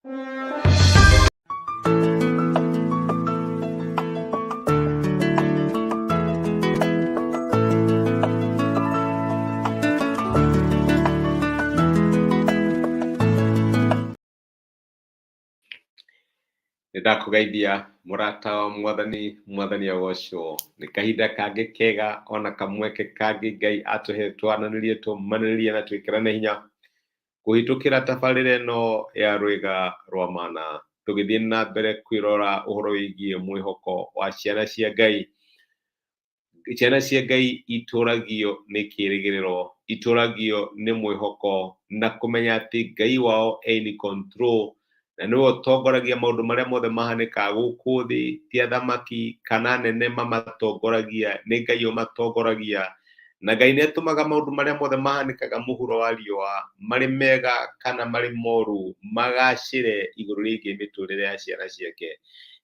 Nĩndakũgeithia mũrata wa mwathani agocwo. Nĩ kahinda kangĩ kega ona kamweke kangĩ Ngai atũhe twananĩrie tũmanĩrĩrie na twĩkĩrane hinya kũhĩtũkĩra tabarĩra ĩno ya rwĩga rwa mana, tũgĩthiĩ na mbere kwĩrora ũhoro wĩgiĩ mwĩhoko wa ciana cia Ngai. Ciana cia Ngai itũragio nĩ kĩĩrĩgĩrĩro, itũragio nĩ mwĩhoko na kũmenya atĩ Ngai wao in control, na nĩwe ũtongoragia maũndũ marĩa mothe mahanĩkaga gũkũ thĩ. Ti athamaki kana anene mamatongoragia, nĩ Ngai ũmatongoragia. Na Ngai nĩatũmaga maũndũ marĩa mothe mahanĩkaga mũhuro wa riũa, marĩ mega kana marĩ moru, magacĩre igũrũ rĩgiĩ mĩtũrĩre ya ciana ciake.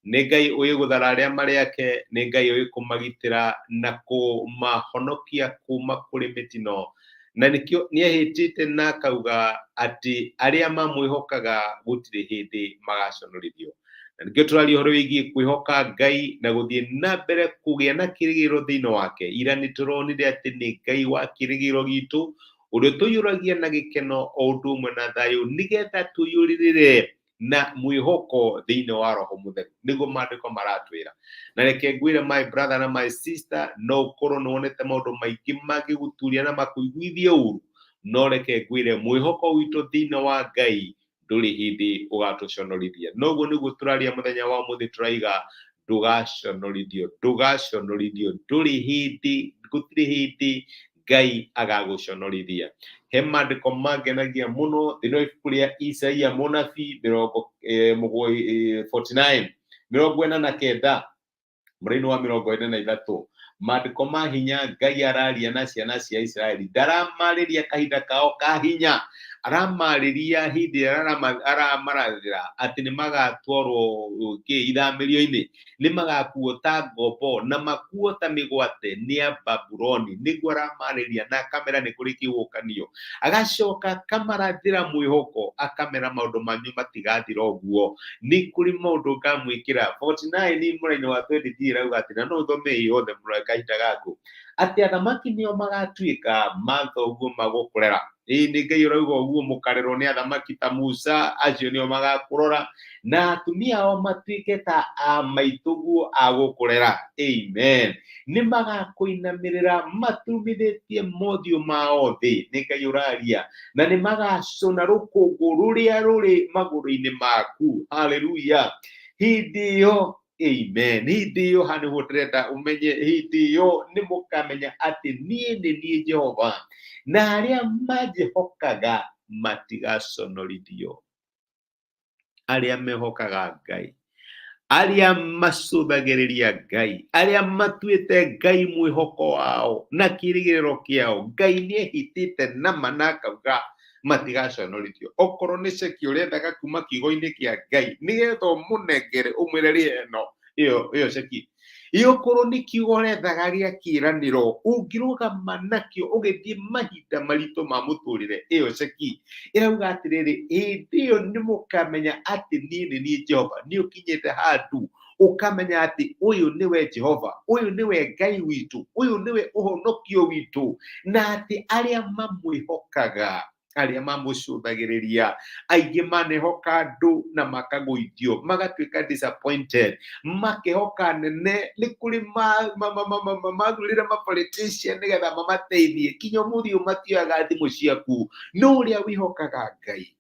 Nĩ Ngai ũĩ gũthara arĩa marĩ ake, nĩ Ngai ũĩ kũmagitĩra na kũmahonokia kuma kũrĩ mĩtino. Na nĩkĩo nĩehĩtĩte na akauga atĩ arĩa mamwĩhokaga gũtirĩ hĩndĩ magaconorithio. Na nĩkĩo tũraria ũhoro wĩgiĩ kwĩhoka Ngai na gũthiĩ na mbere kũgĩa na kĩĩrĩgĩrĩro thĩinĩ wake. Ira nĩtũronire atĩ nĩ Ngai wa kĩĩrĩgĩrĩro gitũ, ũrĩa tũiyũragia na gĩkeno o ũndũ ũmwe na thayũ, nĩgetha tũiyũrĩrĩre na mwĩhoko thĩinĩ wa Roho Mũtheru, nĩguo maandĩko maratwĩra. Na reke ngwĩre my brother na my sister, no ũkorwo nĩwonete maũndũ maingĩ mangĩgũturia na makũiguithie ũũru, no reke ngwĩre mwĩhoko witũ thĩinĩ wa Ngai ndũrĩ hĩndĩ ũgatũconorithia. Noguo nĩguo tũraria mũthenya wa ũmũthĩ, tũraiga ndũgaconorithio, ndũgaconorithio, ndũrĩ hĩndĩ, gũtirĩ hĩndĩ Ngai agagũconorithia. He maandĩko mangenagia mũno thĩinĩ wa ibuku rĩa Isaia mũnabii 49 mũraini wa 43, maandĩko ma hinya. Ngai araria na ciana cia Isiraeli, ndaramarĩria kahinda kao ka hinya, aramarĩria hĩndĩ aramarathĩra atĩ nĩmagatwarwo ithamĩrio-inĩ, nĩmagakuo ta ngombo na makuo ta mĩgwate nĩ a Babuloni. Nĩguo aramarĩria na akamera nĩ kũrĩ kĩhuhũkanio, agacoka akamarathĩra mwĩhoko, akamera maũndũ manyu matigathira ũguo, nĩ kũrĩ maũndũ ngamwĩkĩra. 49 mũraini wa 23 rauga atĩ, na no thome yothe mũreka kahinda gaku, atĩ athamaki nĩo magatuĩka mathoguo magũkũrera. Nĩ Ngai ũrauga ũguo, mũkarerwo nĩ athamaki ta Musa, acio nĩo magakũrora, na atumia ao matuĩke ta maitũguo a gũkũrera. Amen. Nĩ magakũinamĩrĩra maturumithĩtie mothiũ mao thĩ. Nĩ Ngai ũraria. Na nĩ magacũna rũkũngũ rũrĩa rũrĩ magũrũ-inĩ maku. Hallelujah. Hĩndĩ ĩyo, amen, hĩndĩ ĩyo haha nĩguo ndĩrenda ũmenye, hĩndĩ ĩyo nĩ mũkamenya atĩ niĩ nĩ niĩ Jehova, na arĩa manjĩhokaga matigaconorithio. Arĩa mehokaga Ngai, arĩa macũthagĩrĩria Ngai, arĩa matuĩte Ngai mwĩhoko wao na kĩĩrĩgĩrĩro kĩao, Ngai nĩehĩtĩte nama na akauga matigaconorithio. Okorwo nĩ ceki ũrethaga kuma kiugo-inĩ kĩa Ngai, nĩgetha ũmũnengere ũmwĩre rĩheno ĩyo ceki, okorwo nĩ kiugo ũrethaga gĩa kĩĩranĩro, ũngĩrũgama nakĩo ũgĩthiĩ mahinda maritũ ma mũtũrĩre, ĩyo ceki ĩrauga atĩrĩrĩ, hĩndĩ ĩyo nĩ mũkamenya atĩ niĩ nĩ niĩ Jehova. Nĩ ũkinyĩte handũ ũkamenya atĩ ũyũ nĩwe Jehova, ũyũ nĩwe Ngai witũ, ũyũ nĩwe ũhonokio witũ, na atĩ arĩa mamwĩhokaga, arĩa mamũcũthagĩrĩria, aingĩ manehoka andũ na makagũithio, magatuĩka disappointed, makehoka nene. Nĩ kũrĩ mathurĩra ma-politician nĩgetha mamateithie, kinya ũmũthĩ matioyaga thimũ ciaku. No ũrĩa wĩhokaga Ngai,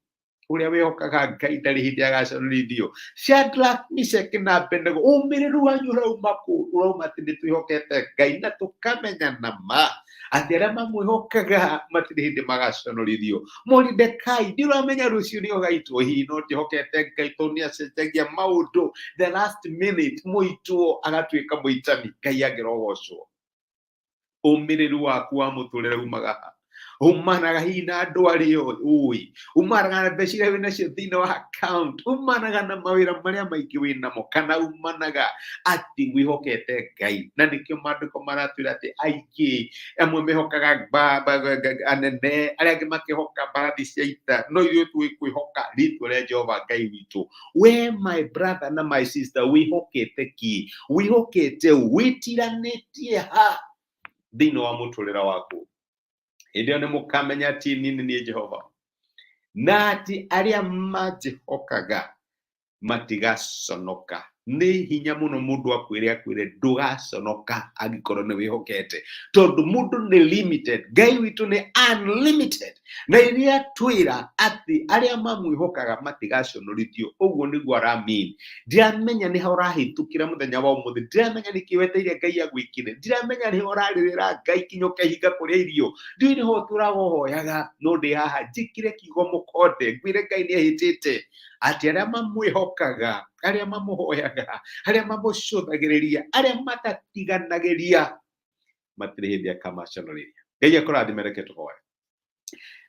ũrĩa wĩhokaga Ngai ndarĩ hĩndĩ agaconorithio. Shadrach, Meshach na Abednego, ũmĩrĩru wanyu ũrauma kũ? Ũrauma atĩ nĩtwĩhokete Ngai na tũkamenya nama atĩ arĩa mamwĩhokaga matirĩ hĩndĩ magaconorithio. Moridekai, ndĩramenya rũciũ nĩ ũgaitwo hihi, no ndĩhokete Ngai tondũ nĩacenjagia maũndũ the last minute, mũitwo agatuĩka mũitani. Ngai angĩrogocwo. Ũmĩrĩru waku wa mũtũrĩre umaga ha? umanaga hina andu ario ui umanaga na mbeca iria wina cio thiini wa account umanaga na mawira maria maingi winamo kana umanaga ati wihokete Ngai na nikio maandiko maratwira ati aingi amwe mehokaga anene aria angi makihoka mbarathi cia ita no ithuĩ twĩkwĩhoka rĩtwa rĩa Jehova Ngai witũ. We my brother na my sister wihokete ki wihokete witiranĩtie ha thĩinĩ wa mũtũrĩre waku. Hĩndĩ ĩyo nĩ mũkamenya atĩ niĩ nĩ niĩ Jehova na atĩ arĩa manjĩhokaga matigaconoka. Nĩ hinya mũno mũndũ akwĩre ndũgaconoka angĩkorwo nĩ wĩhokete, tondũ mũndũ nĩ limited, Ngai witũ nĩ unlimited. Na iria twĩra atĩ arĩa mamwĩhokaga matigaconorithio, ũguo nĩguo aramean. Ndiramenya nĩ ha ũrahĩtũkĩra mũthenya wa ũmũthĩ, ndiramenya nĩ kĩ weteire Ngai agwĩkire, ndiramenya nĩ ho ũrarĩrĩra Ngai kinya ũkehinga kũrĩa irio, ndiũĩ nĩ ho ũtũraga ũhoyaga, no ndĩ haha njĩkĩre kiugo mũkonde ngwĩre Ngai nĩ ahĩtĩte atĩ arĩa mamwĩhokaga, arĩa mamũhoyaga, arĩa mamũcũthagĩrĩria, arĩa matatiganagĩria matirĩ hĩndĩ akamaconorĩria. Ngai akũrathime, reke tũhoye.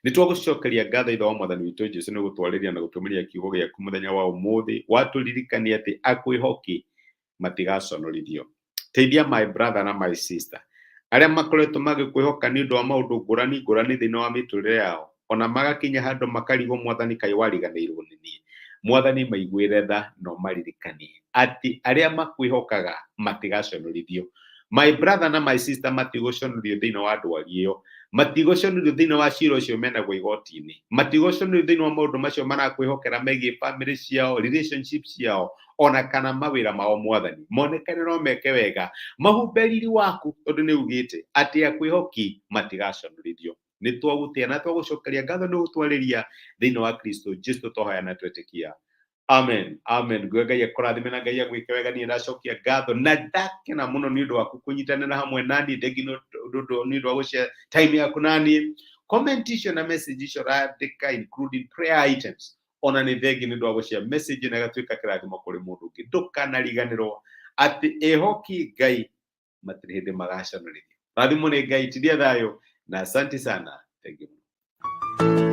Nĩ twagũcokeria ngatho ithe wa Mwathani witũ Jesũ nĩ gũtwarĩria na gũtũmĩria kiugo gĩaku mũthenya wa ũmũthĩ, watũririkania atĩ akwĩhoki matigaconorithio. Teithia my brother na my sister arĩa makoretwo magĩkwĩhoka nĩ ũndũ wa maũndũ ngũrani ngũrani thĩinĩ wa mĩtũrĩre yao, ona magakinya handũ makarigwo Mwathani kaĩ wariganĩirwo nĩ niĩ. Mwathani maiguĩre tha no maririkanie atĩ arĩa makwĩhokaga matigaconorithio. My brother na my sister matigũconorio thĩinĩ wa ndwari ĩyo, matigũconorio thĩinĩ wa cira ũcio menagwo igoti-inĩ, matigũconorio thĩinĩ wa maũndũ macio marakwĩhokera megiĩ family ciao, relationships ciao, ona kana mawĩra mao. Mwathani monekane no meke wega, mahumbe riri waku, tondũ nĩ ugĩte atĩ akwĩhoki matigaconorithio. Nĩ twagũtĩa na twagũcokeria ngatho nĩ gũtwarĩria thĩinĩ wa Kristo Jesũ tũhoya na twetĩkia. Amen. Amen. Ngai akũrathime na Ngai agwĩke wega. Niĩ ndacokia ngatho na ndakena mũno nĩ ũndũ waku kũnyitanĩra hamwe naniĩ, thengi nĩ ũndũ wa gũshare time yaku naniĩ. Comment icio na message icio randĩka including prayer items, ona nĩ thengi nĩ ũndũ wa gũshare message na gatuĩka kĩrathimo kũrĩ mũndũ ũngĩ. Ndũkanariganĩrwo atĩ ehoki Ngai matirĩ hĩndĩ magaconorithio. Rathimo nĩ Ngai, tidia thayũ na asante sana. Thank you.